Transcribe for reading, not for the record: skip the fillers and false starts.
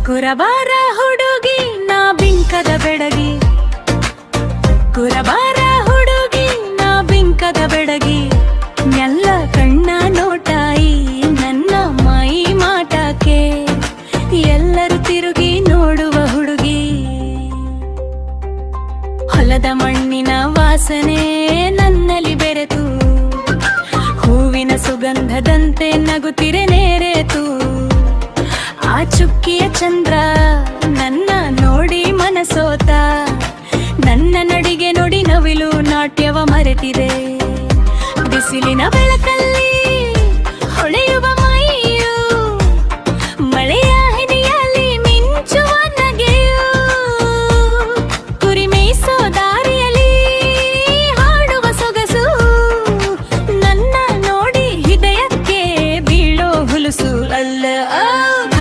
ಕುರಬಾರ ಹುಡುಗಿ ನಾ ಬಿಂಕದ ಬೆಡಗಿ, ಕುರಬಾರ ಹುಡುಗಿ ನಾ ಬಿಂಕದ ಬೆಡಗಿ. ಎಲ್ಲ ಕಣ್ಣ ನೋಟಾಯಿ ನನ್ನ ಮೈ ಮಾಟಕ್ಕೆ, ಎಲ್ಲರೂ ತಿರುಗಿ ನೋಡುವ ಹುಡುಗಿ. ಹೊಲದ ಮಣ್ಣಿನ ವಾಸನೆ ನನ್ನಲ್ಲಿ ಬೆರೆತು, ಹೂವಿನ ಸುಗಂಧದಂತೆ ನಗುತ್ತಿರೆ ನೇರೆತು. ಆ ಚುಕ್ಕಿಯ ಚಂದ್ರ ನನ್ನ ನೋಡಿ ಮನಸೋತ, ನನ್ನ ನಡಿಗೆ ನೋಡಿ ನವಿಲು ನಾಟ್ಯವ ಮರೆತಿದೆ. ಬಿಸಿಲಿನ ಬೆಳಕಲ್ಲಿ